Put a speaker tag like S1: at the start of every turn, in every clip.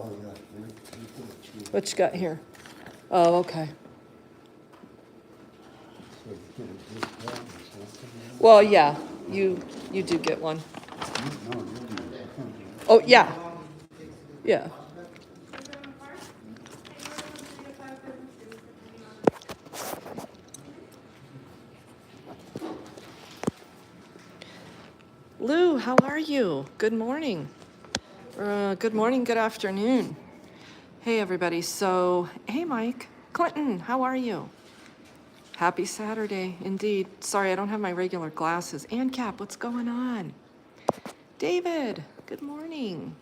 S1: Oh, yeah. You
S2: What you got here? Oh, okay.
S1: so you get a discount or something?
S2: Well, yeah, you do get one.
S1: No, you do.
S2: Oh, yeah. Yeah. Lou, how are you? Good morning. Good morning, good afternoon. Hey, everybody. So, hey, Mike. Clinton, how are you? Happy Saturday, indeed. Sorry, I don't have my regular glasses. And Cap, what's going on? David, good morning.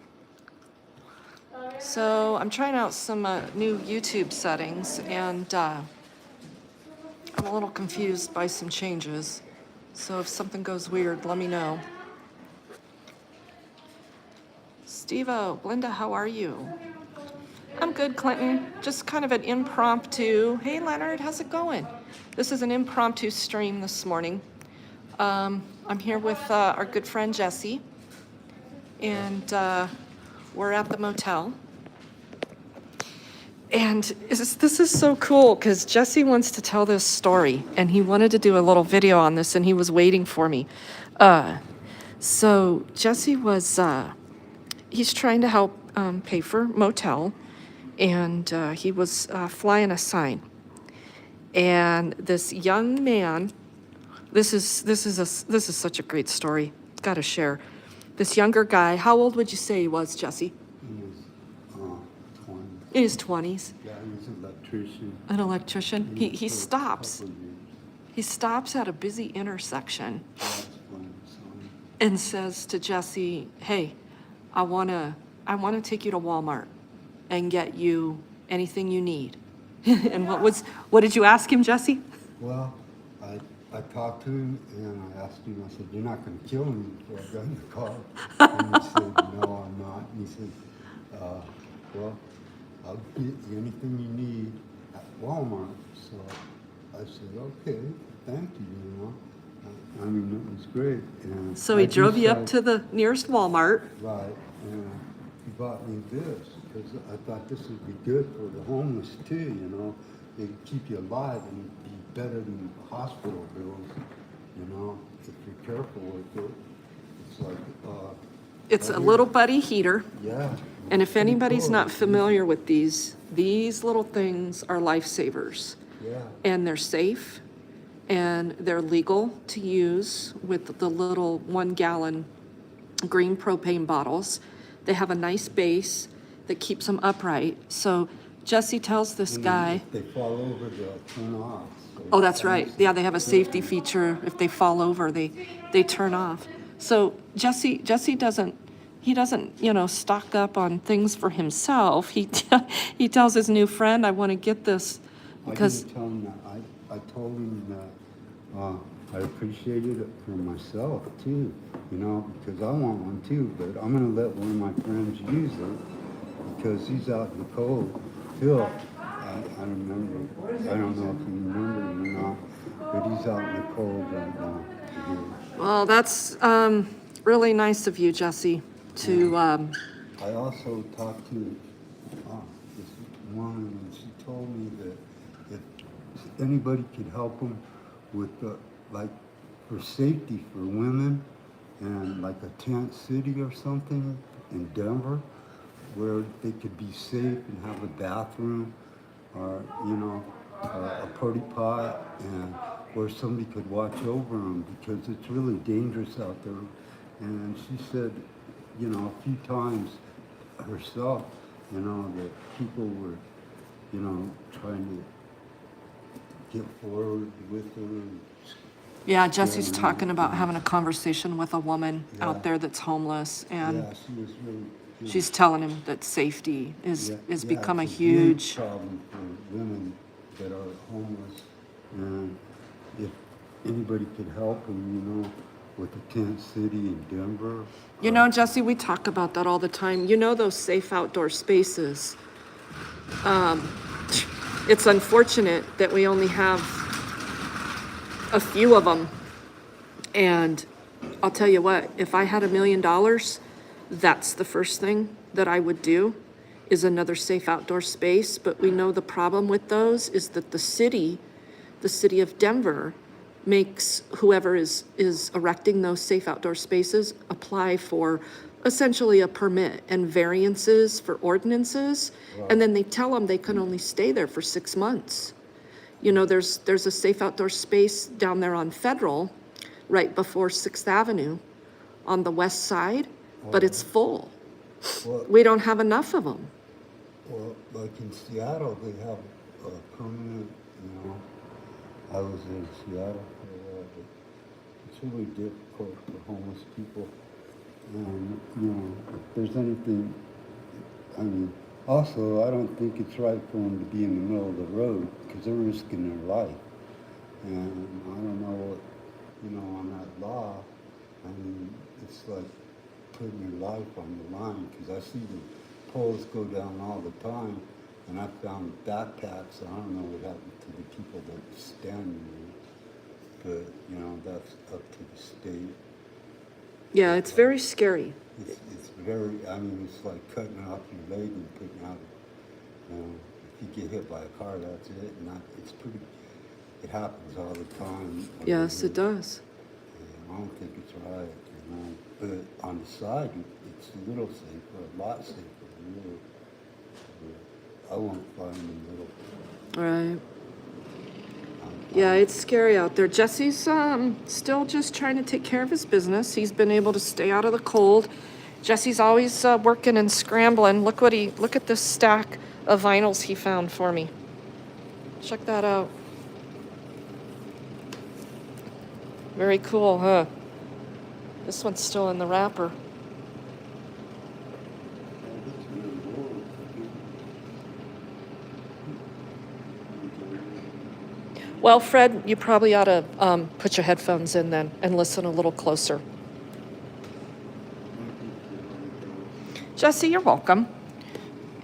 S2: So, I'm trying out some new YouTube settings, and I'm a little confused by some changes. So, if something goes weird, let me know. Steve-O, Linda, how are you? I'm good, Clinton. Just kind of an impromptu. Hey, Leonard, how's it going? This is an impromptu stream this morning. I'm here with our good friend Jesse, and we're at the motel. And this is so cool because Jesse wants to tell this story, and he wanted to do a little video on this, and he was waiting for me. So Jesse was he's trying to help pay for motel, and he was flying a sign. And this young man, this is such a great story. Got to share. This younger guy, how old would you say he was, Jesse?
S1: He was 20.
S2: In his 20s.
S1: Yeah, he was an electrician.
S2: An electrician. He
S1: For a
S2: stops.
S1: couple of years.
S2: He stops at a busy intersection
S1: That's fine, son.
S2: and says to Jesse, "Hey, I wanna take you to Walmart and get you anything you need." And what did you ask him, Jesse?
S1: Well, I talked to him and I asked him, I said, "You're not going to kill me before I got in the car?" And he said, "No, I'm not." And he said, "Well, I'll get you anything you need at Walmart." So I said, "Okay, thank you, you know." I mean, it was great. And
S2: So he
S1: I
S2: drove you up
S1: decided-
S2: to the nearest Walmart.
S1: Right, and he bought me this because I thought this would be good for the homeless too, you know. It'd keep you alive and it'd be better than hospital bills, you know, if you're careful with it. It's like,
S2: It's
S1: right
S2: a
S1: here.
S2: little buddy heater.
S1: Yeah.
S2: And if
S1: pretty
S2: anybody's
S1: cool.
S2: not familiar with these little things are lifesavers.
S1: Yeah,
S2: And they're safe and they're legal to use with the little 1 gallon green propane bottles. They have a nice base that keeps them upright. So Jesse tells this
S1: and then
S2: guy,
S1: if they fall over, they'll turn off. So
S2: oh, that's right. Yeah, they have a safety feature. If they fall over, they turn off. So Jesse doesn't, stock up on things for himself. He tells his new friend, "I want to get this
S1: I
S2: because
S1: didn't tell him that. I told him that I appreciated it for myself too, you know, because I want one too, but I'm going to let one of my friends use it because he's out in the cold. Phil, I remember, I don't know if you remember him or not, but he's out in the cold right now.
S2: Well, that's really nice of you, Jesse, to
S1: I also talked to this woman, and she told me that if anybody could help them with, like, for safety for women, and like a tent city or something in Denver, where they could be safe and have a bathroom, or you know, a porta pot, and where somebody could watch over them because it's really dangerous out there. And she said, you know, a few times herself, you know, that people were, you know, trying to get forward with her.
S2: yeah, Jesse's
S1: Yeah,
S2: talking about having a conversation with a woman
S1: Yeah.
S2: out there that's homeless, and
S1: Yeah, she was really.
S2: she's telling him that safety is
S1: Yeah,
S2: become a
S1: it's
S2: huge.
S1: big problem for women that are homeless, and if anybody could help them, you know, with the tent city in Denver.
S2: You know, Jesse, we talk about that all the time. You know, those safe outdoor spaces. It's unfortunate that we only have a few of them. And I'll tell you what, if I had $1 million, that's the first thing that I would do is another safe outdoor space, but we know the problem with those is that the city of Denver makes whoever is erecting those safe outdoor spaces apply for essentially a permit and variances for ordinances. And then they tell them they can only stay there for 6 months. You know, there's a safe outdoor space down there on Federal, right before 6th Avenue on the west side, but it's full.
S1: Well,
S2: We don't have enough of them.
S1: well, like in Seattle, they have a permanent, you know, I was in Seattle for a while, but it's really difficult for homeless people. And, you know, if there's anything, I mean, also, I don't think it's right for them to be in the middle of the road because they're risking their life. And I don't know what, you know, on that law, I mean, it's like putting your life on the line because I see the poles go down all the time and I found backpacks. I don't know what happened to the people that were standing there, but, you know, that's up to the state.
S2: Yeah, it's very scary.
S1: It's very, I mean, it's like cutting off your leg and putting out, you know, if you get hit by a car, that's it. And it's pretty, it happens all the time.
S2: Yes, it does.
S1: And I don't think it's right, you know. But on the side, it's a little safer, a lot safer, really. But I won't fly in the middle.
S2: Right. Yeah, it's scary out there. Jesse's still just trying to take care of his business. He's been able to stay out of the cold. Jesse's always working and scrambling. Look at this stack of vinyls he found for me. Check that out. Very cool, huh? This one's still in the wrapper. Well, Fred, you probably ought to put your headphones in then and listen a little closer. Jesse, you're welcome.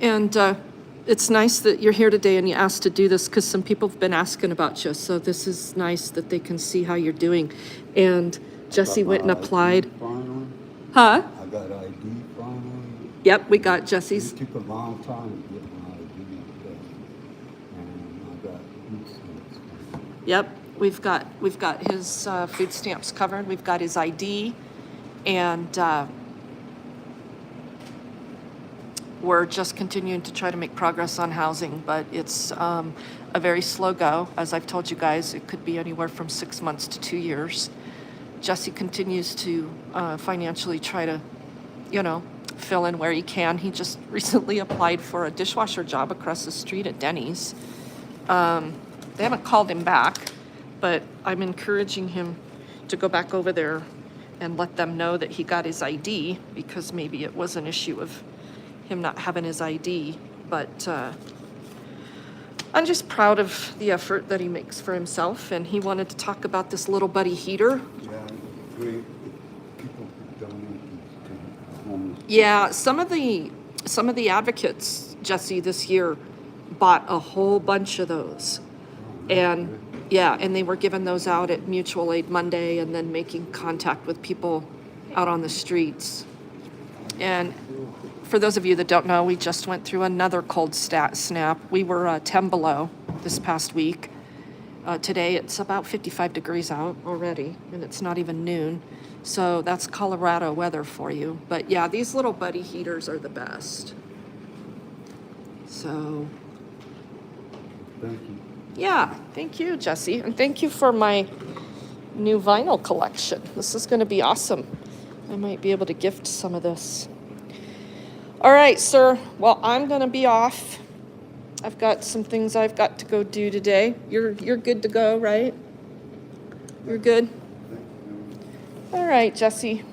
S2: And it's nice that you're here today and you asked to do this because some people have been asking about you. So this is nice that they can see how you're doing. And Jesse
S1: Got
S2: went and
S1: my ID
S2: applied.
S1: Finally.
S2: Huh?
S1: I got ID finally.
S2: Yep, we got Jesse's.
S1: It took a long time to get my ID, and I got food stamps.
S2: Yep, we've got his food stamps covered. We've got his ID, and we're just continuing to try to make progress on housing. But it's a very slow go. As I've told you guys, it could be anywhere from 6 months to 2 years. Jesse continues to financially try to, you know, fill in where he can. He just recently applied for a dishwasher job across the street at Denny's. They haven't called him back, but I'm encouraging him to go back over there and let them know that he got his ID, because maybe it was an issue of him not having his ID. But I'm just proud of the effort that he makes for himself, and he wanted to talk about this little buddy heater.
S1: Yeah, great. People could donate these to homeless.
S2: Yeah, some of the advocates, Jesse, this year bought a whole bunch of those. And yeah, and they were giving those out at Mutual Aid Monday and then making contact with people out on the streets. And for those of you that don't know, we just went through another cold snap. We were 10 below this past week. Today it's about 55 degrees out already, and it's not even noon. So that's Colorado weather for you. But yeah, these little buddy heaters are the best. So
S1: Thank you.
S2: yeah, thank you, Jesse. And thank you for my new vinyl collection. This is going to be awesome. I might be able to gift some of this. All right, sir. Well, I'm going to be off. I've got some things I've got to go do today. You're good to go, right? You're good? All right, Jesse.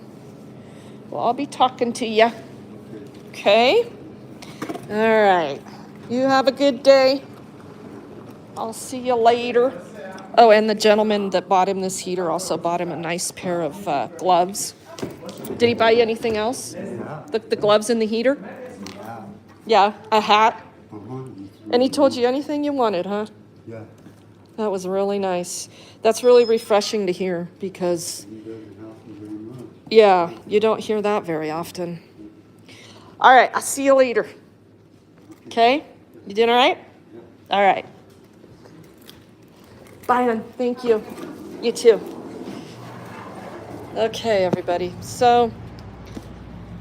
S2: Well, I'll be talking to you. Okay? All right. You have a good day. I'll see you later. Oh, and the gentleman that bought him this heater also bought him a nice pair of gloves. Did he buy you anything else?
S1: Yeah.
S2: The gloves and the heater?
S1: Yeah.
S2: Yeah, a hat.
S1: Uh-huh.
S2: And he told you anything you wanted, huh?
S1: Yeah.
S2: That was really nice. That's really refreshing to hear because,
S1: He doesn't help me very much.
S2: yeah, you don't hear that very often. All right, I'll see you later. Okay? You doing all right? All right. Bye, hon. Thank you. You too. Okay, everybody. So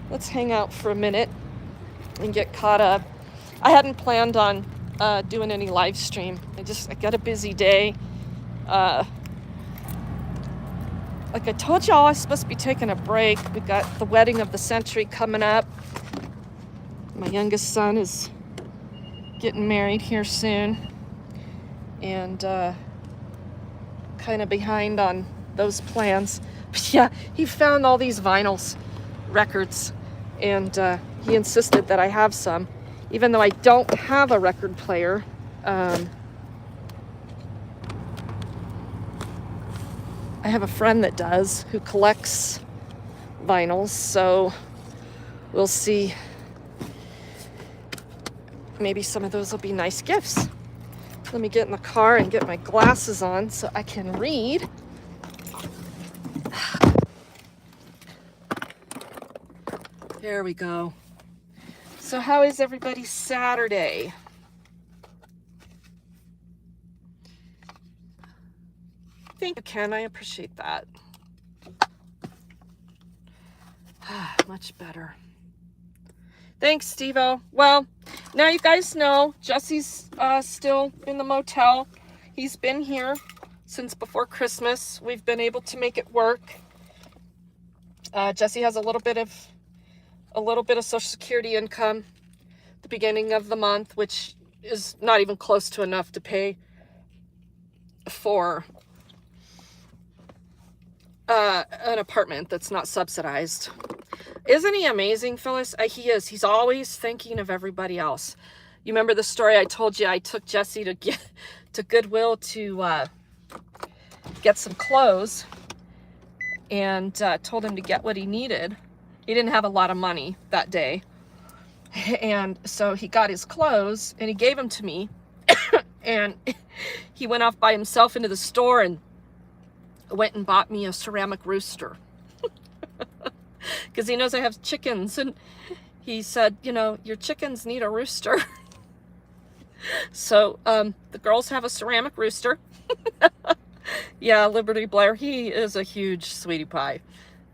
S2: let's hang out for a minute and get caught up. I hadn't planned on doing any live stream. I got a busy day. Like I told y'all, I was supposed to be taking a break. We got the wedding of the century coming up. My youngest son is getting married here soon. And kind of behind on those plans. But yeah, he found all these vinyls records, and he insisted that I have some, even though I don't have a record player. I have a friend that does, who collects vinyls, so we'll see. Maybe some of those will be nice gifts. Let me get in the car and get my glasses on so I can read. There we go. So how is everybody's Saturday? Thank you, Ken. I appreciate that. Much better. Thanks, Steve-O. Well, now you guys know Jesse's still in the motel. He's been here since before Christmas. We've been able to make it work. Jesse has a little bit of Social Security income at the beginning of the month, which is not even close to enough to pay for an apartment that's not subsidized. Isn't he amazing, Phyllis? He is. He's always thinking of everybody else. You remember the story I told you? I took Jesse to Goodwill to get some clothes, and told him to get what he needed. He didn't have a lot of money that day, and so he got his clothes and he gave them to me. And he went off by himself into the store and went and bought me a ceramic rooster. Because he knows I have chickens, and he said, you know, your chickens need a rooster. So the girls have a ceramic rooster. Yeah, Liberty Blair, he is a huge sweetie pie.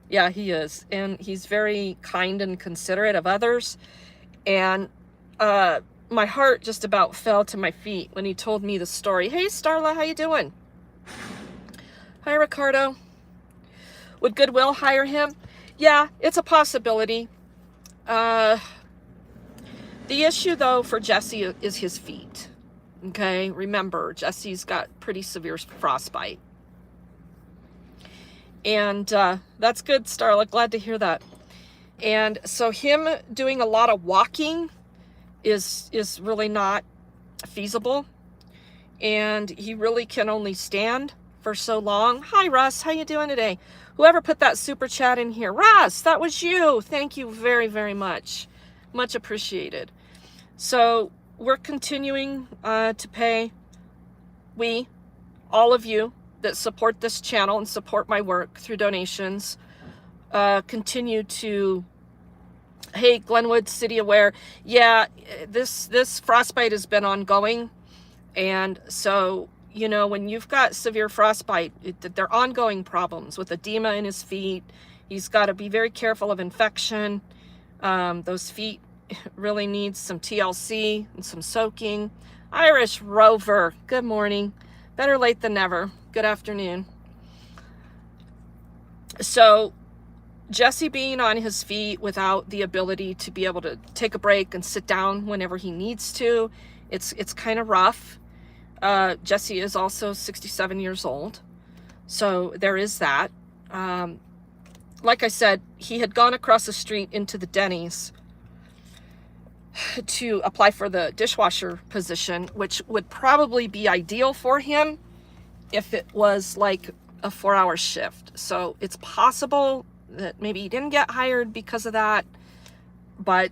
S2: Yeah, he is. And he's very kind and considerate of others. And my heart just about fell to my feet when he told me the story. Hey, Starla, how you doing? Hi, Ricardo. Would Goodwill hire him? Yeah, it's a possibility. The issue, though, for Jesse is his feet. Okay, remember, Jesse's got pretty severe frostbite. And that's good, Starla. Glad to hear that. And so him doing a lot of walking is really not feasible. And he really can only stand for so long. Hi, Russ. How you doing today? Whoever put that super chat in here. Russ, that was you. Thank you very, very much. Much appreciated. So we're continuing to pay. All of you that support this channel and support my work through donations, continue to, hey, Glenwood, City Aware. Yeah, this frostbite has been ongoing. And so, you know, when you've got severe frostbite, they're ongoing problems with edema in his feet. He's got to be very careful of infection. Those feet really need some TLC and some soaking. Irish Rover, good morning. Better late than never. Good afternoon. So Jesse being on his feet without the ability to be able to take a break and sit down whenever he needs to, it's kind of rough. Jesse is also 67 years old. So there is that. Like I said, he had gone across the street into the Denny's to apply for the dishwasher position, which would probably be ideal for him if it was like a 4-hour shift. So it's possible that maybe he didn't get hired because of that, but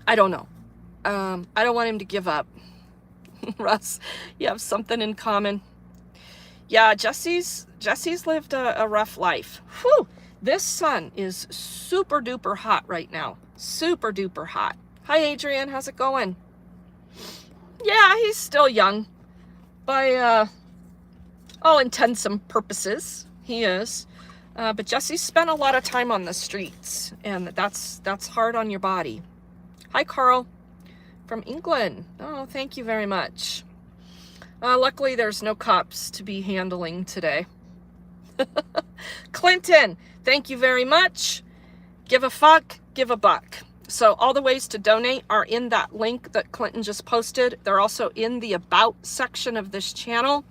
S2: I don't know. I don't want him to give up. Russ, you have something in common. Yeah, Jesse's lived a rough life. Whew, this sun is super duper hot right now. Super duper hot. Hi, Adrian. How's it going? Yeah, he's still young. By all intents and purposes, he is. But Jesse spent a lot of time on the streets, and that's hard on your body. Hi, Carl from England. Oh, thank you very much. Luckily, there's no cops to be handling today. Clinton, thank you very much. Give a fuck, give a buck. So all the ways to donate are in that link that Clinton just posted. They're also in the About section of this channel.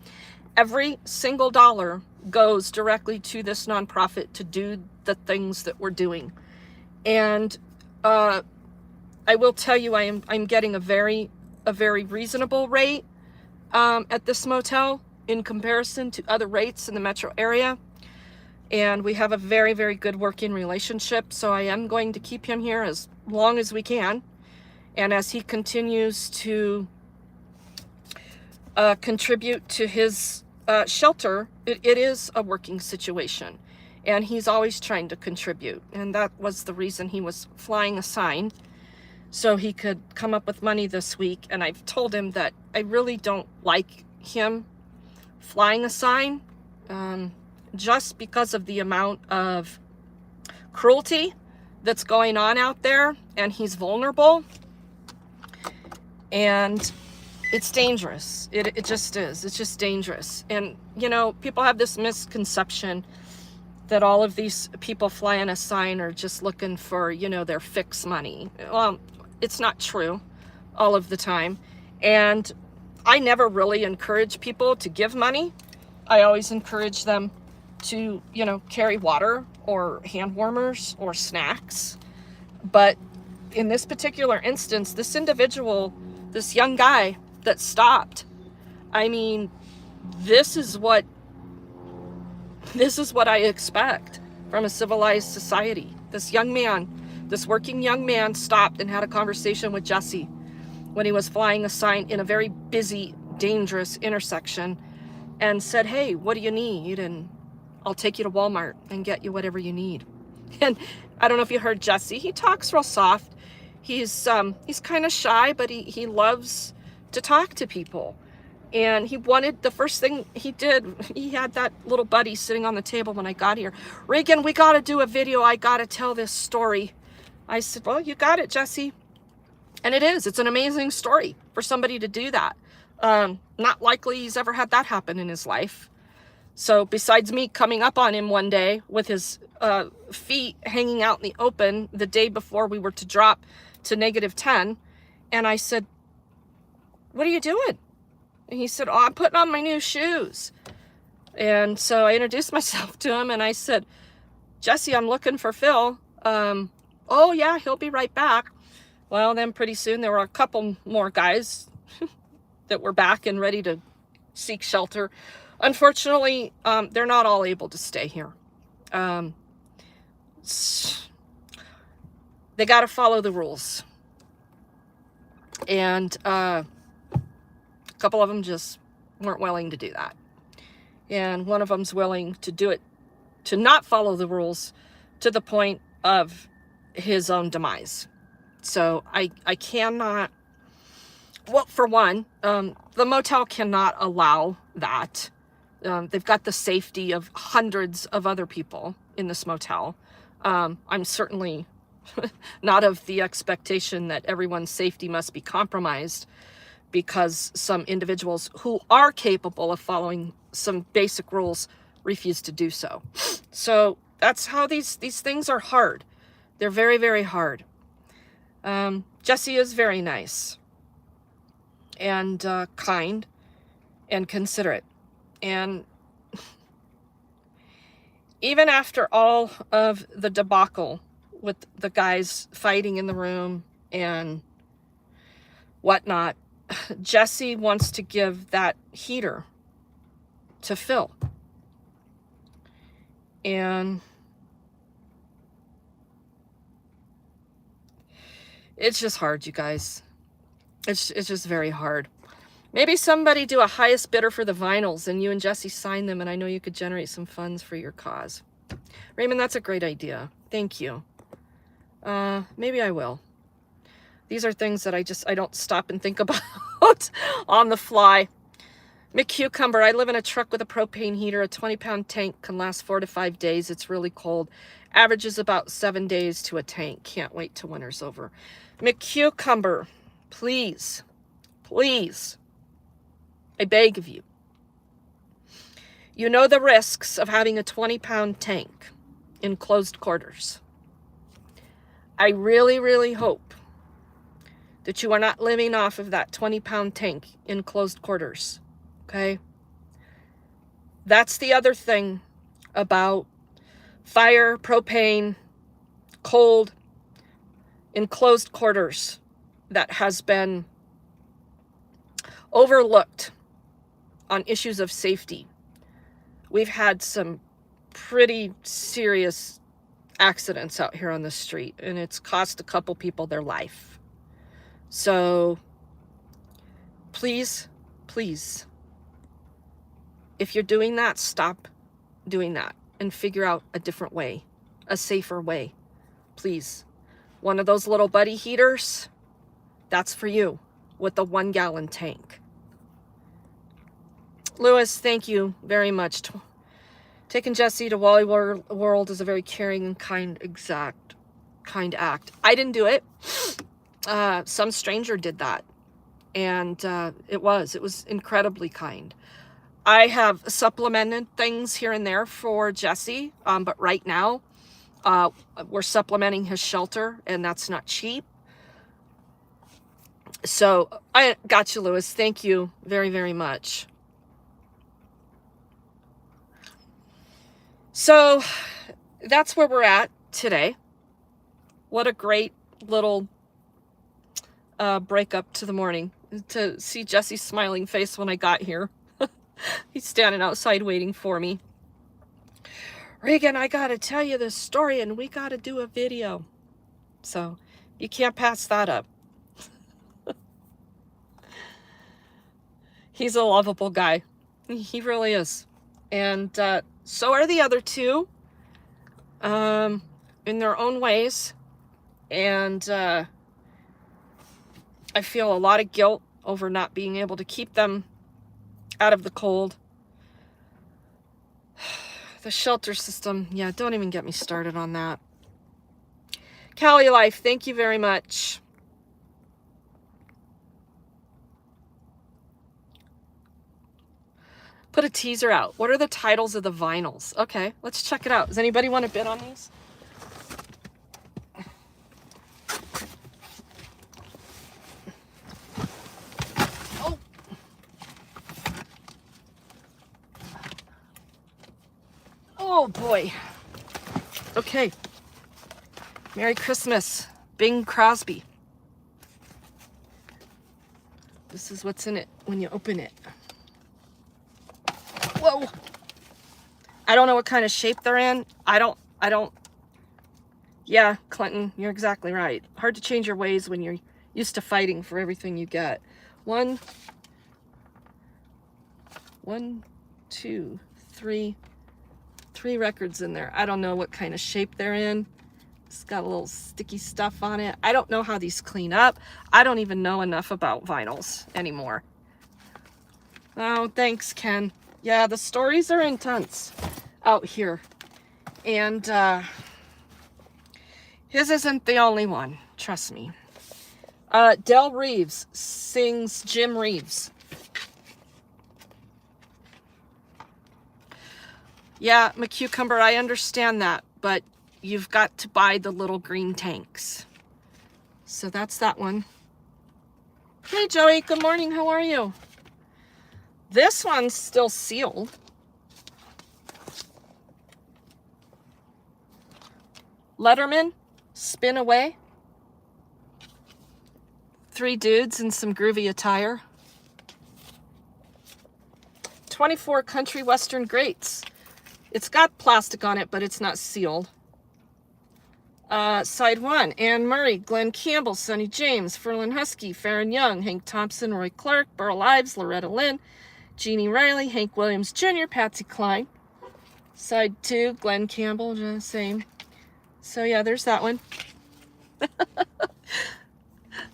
S2: Every single dollar goes directly to this nonprofit to do the things that we're doing. And I will tell you, I'm getting a very reasonable rate at this motel in comparison to other rates in the metro area. And we have a very good working relationship. So I am going to keep him here as long as we can. And as he continues to contribute to his shelter, it is a working situation. And he's always trying to contribute. And that was the reason he was flying a sign, so he could come up with money this week. And I've told him that I really don't like him flying a sign, just because of the amount of cruelty that's going on out there, and he's vulnerable, and it's dangerous. It just is. It's just dangerous. And, you know, people have this misconception that all of these people flying a sign are just looking for, you know, their fix money. Well, it's not true all of the time. And I never really encourage people to give money. I always encourage them to, you know, carry water or hand warmers or snacks. But in this particular instance, this individual, this young guy that stopped, I mean, this is what I expect from a civilized society. This young man, this working young man, stopped and had a conversation with Jesse when he was flying a sign in a very busy, dangerous intersection, and said, "Hey, what do you need? And I'll take you to Walmart and get you whatever you need." And I don't know if you heard Jesse. He talks real soft. He's kind of shy, but he loves to talk to people. And he wanted, the first thing he did, he had that little buddy sitting on the table when I got here. "Reagan, we got to do a video. I got to tell this story." I said, "Well, you got it, Jesse." And it is. It's an amazing story for somebody to do that. Not likely he's ever had that happen in his life. So besides me coming up on him one day with his feet hanging out in the open the day before we were to drop to -10, and I said, "What are you doing?" And he said, "Oh, I'm putting on my new shoes." And so I introduced myself to him and I said, "Jesse, I'm looking for Phil." "Oh yeah, he'll be right back." Well, then pretty soon there were a couple more guys that were back and ready to seek shelter. Unfortunately, they're not all able to stay here. They got to follow the rules. And a couple of them just weren't willing to do that. And one of them's willing to do it, to not follow the rules to the point of his own demise. So I cannot, well, for one, the motel cannot allow that. They've got the safety of hundreds of other people in this motel. I'm certainly not of the expectation that everyone's safety must be compromised because some individuals who are capable of following some basic rules refuse to do so. So that's how these things are hard. They're very hard. Jesse is very nice and kind and considerate. And even after all of the debacle with the guys fighting in the room and whatnot, Jesse wants to give that heater to Phil. And it's just hard, you guys. It's just very hard. Maybe somebody do a highest bidder for the vinyls and you and Jesse sign them, and I know you could generate some funds for your cause. Raymond, that's a great idea. Thank you. Maybe I will. These are things that I don't stop and think about on the fly. McCucumber, I live in a truck with a propane heater. A 20-pound tank can last 4 to 5 days. It's really cold. Averages about 7 days to a tank. Can't wait till winter's over. McCucumber, please, please, I beg of you. You know the risks of having a 20-pound tank in closed quarters. I really, really hope that you are not living off of that 20-pound tank in closed quarters, okay? That's the other thing about fire, propane, cold, in closed quarters that has been overlooked on issues of safety. We've had some pretty serious accidents out here on the street, and it's cost a couple people their life. So please, please, if you're doing that, stop doing that and figure out a different way, a safer way. Please. One of those little buddy heaters, that's for you with the 1-gallon tank. Lewis, thank you very much. Taking Jesse to Wally World is a very caring and kind act. I didn't do it. Some stranger did that. And it was incredibly kind. I have supplemented things here and there for Jesse, but right now we're supplementing his shelter, and that's not cheap. So I got you, Lewis. Thank you very, very much. So that's where we're at today. What a great little break up to the morning to see Jesse's smiling face when I got here. He's standing outside waiting for me. Regan, I gotta tell you this story, and we gotta do a video. So you can't pass that up. He's a lovable guy. He really is. And so are the other two, in their own ways. And I feel a lot of guilt over not being able to keep them out of the cold. The shelter system, yeah, don't even get me started on that. Cali Life, thank you very much. Put a teaser out. What are the titles of the vinyls? Okay, let's check it out. Does anybody want to bid on these? Oh. Oh boy. Okay. Merry Christmas, Bing Crosby. This is what's in it when you open it. Whoa. I don't know what kind of shape they're in. I don't. Yeah, Clinton, you're exactly right. Hard to change your ways when you're used to fighting for everything you get. One, two, three records in there. I don't know what kind of shape they're in. It's got a little sticky stuff on it. I don't know how these clean up. I don't even know enough about vinyls anymore. Oh, thanks, Ken. Yeah, the stories are intense out here. And his isn't the only one, trust me. Del Reeves sings Jim Reeves. Yeah, McCucumber, I understand that, but you've got to buy the little green tanks. So that's that one. Hey, Joey, good morning. How are you? This one's still sealed. Letterman, Spin Away. 3 dudes in some groovy attire. 24 Country Western Greats. It's got plastic on it, but it's not sealed. Side 1, Anne Murray, Glenn Campbell, Sonny James, Ferlin Husky, Farron Young, Hank Thompson, Roy Clark, Burl Ives, Loretta Lynn, Jeannie Riley, Hank Williams Jr., Patsy Cline. Side 2, Glenn Campbell, same. So yeah, there's that one.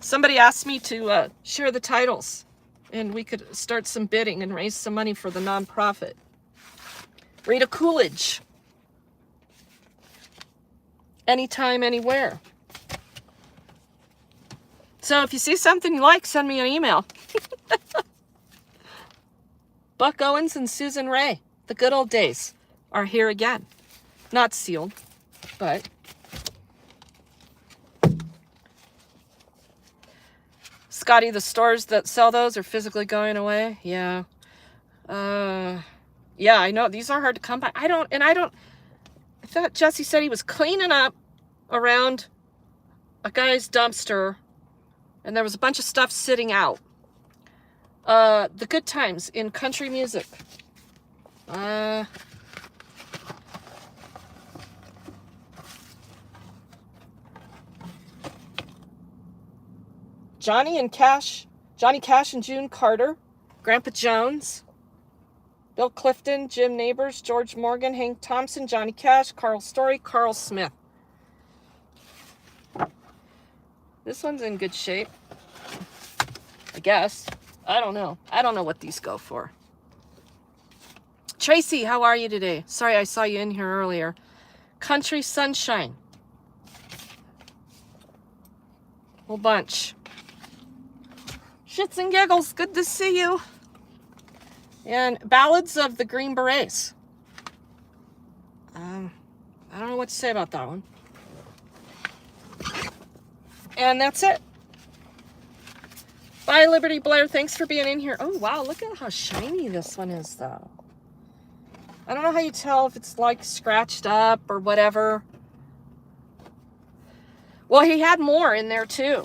S2: Somebody asked me to share the titles, and we could start some bidding and raise some money for the nonprofit. Rita Coolidge. Anytime, anywhere. So if you see something you like, send me an email. Buck Owens and Susan Ray, the good old days, are here again. Not sealed, but... Scotty, the stores that sell those are physically going away? Yeah. Yeah, I know. These are hard to come by. I thought Jesse said he was cleaning up around a guy's dumpster, and there was a bunch of stuff sitting out. The good times in country music. Johnny Cash and June Carter, Grandpa Jones, Bill Clifton, Jim Neighbors, George Morgan, Hank Thompson, Johnny Cash, Carl Story, Carl Smith. This one's in good shape, I guess. I don't know. I don't know what these go for. Tracy, how are you today? Sorry, I saw you in here earlier. Country Sunshine. Whole bunch. Shits and giggles, good to see you. And Ballads of the Green Berets. I don't know what to say about that one. And that's it. Bye, Liberty Blair. Thanks for being in here. Oh, wow. Look at how shiny this one is, though. I don't know how you tell if it's, like, scratched up or whatever. Well, he had more in there, too.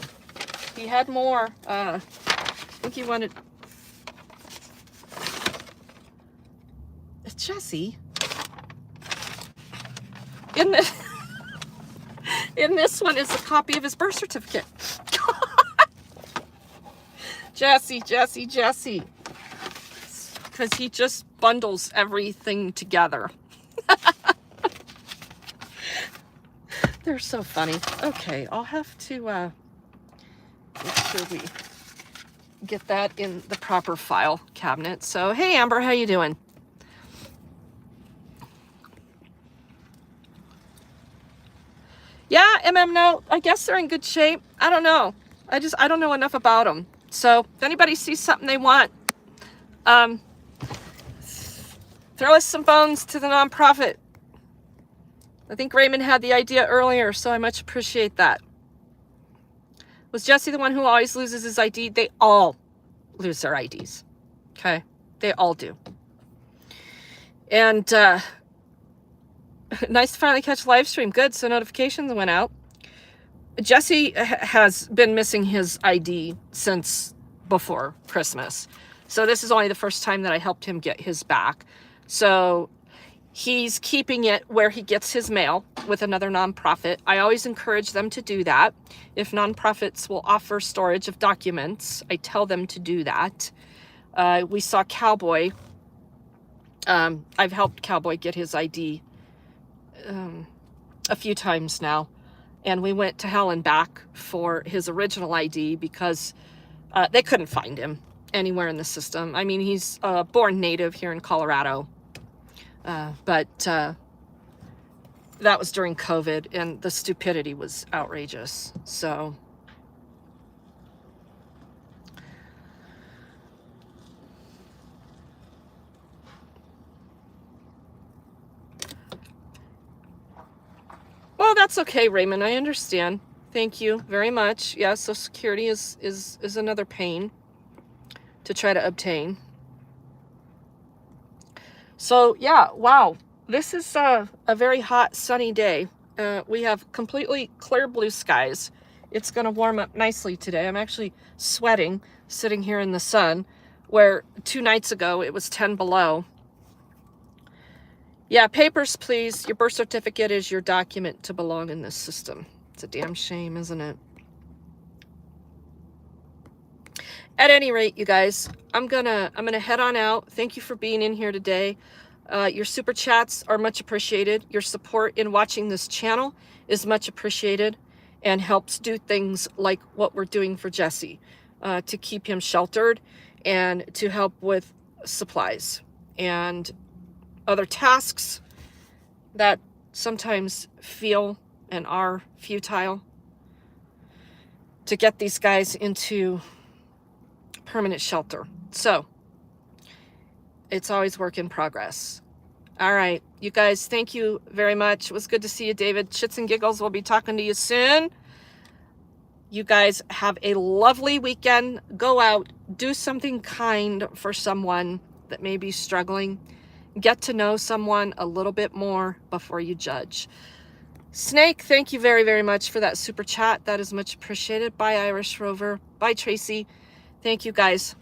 S2: He had more. I think he wanted... Jesse, in this one is a copy of his birth certificate. Jesse. Because he just bundles everything together. They're so funny. Okay, I'll have to make sure we get that in the proper file cabinet. So, hey, Amber, how you doing? Yeah, no, I guess they're in good shape. I don't know. I don't know enough about them. So if anybody sees something they want, throw us some bones to the nonprofit. I think Raymond had the idea earlier, so I much appreciate that. Was Jesse the one who always loses his ID? They all lose their IDs. Okay? They all do. And, nice to finally catch live stream. Good, so notifications went out. Jesse has been missing his ID since before Christmas. So this is only the first time that I helped him get his back. So he's keeping it where he gets his mail with another nonprofit. I always encourage them to do that. If nonprofits will offer storage of documents, I tell them to do that. We saw Cowboy. I've helped Cowboy get his ID a few times now, and we went to hell and back for his original ID because they couldn't find him anywhere in the system. I mean, he's a born native here in Colorado, but that was during COVID, and the stupidity was outrageous. So well, that's okay, Raymond. I understand. Thank you very much. Yeah, Social Security is another pain to try to obtain. So, yeah, wow. This is a very hot, sunny day. We have completely clear blue skies. It's going to warm up nicely today. I'm actually sweating sitting here in the sun, where 2 nights ago it was 10 below. Yeah, papers, please. Your birth certificate is your document to belong in this system. It's a damn shame, isn't it? At any rate, you guys, I'm gonna head on out. Thank you for being in here today. Your super chats are much appreciated. Your support in watching this channel is much appreciated. and helps do things like what we're doing for Jesse, to keep him sheltered and to help with supplies and other tasks that sometimes feel and are futile, to get these guys into permanent shelter. So it's always work in progress. All right, you guys, thank you very much. It was good to see you, David. Shits and giggles, we'll be talking to you soon. You guys have a lovely weekend. Go out, do something kind for someone that may be struggling. Get to know someone a little bit more before you judge. Snake, thank you very, very much for that super chat. That is much appreciated. Bye, Irish Rover. Bye, Tracy. Thank you, guys.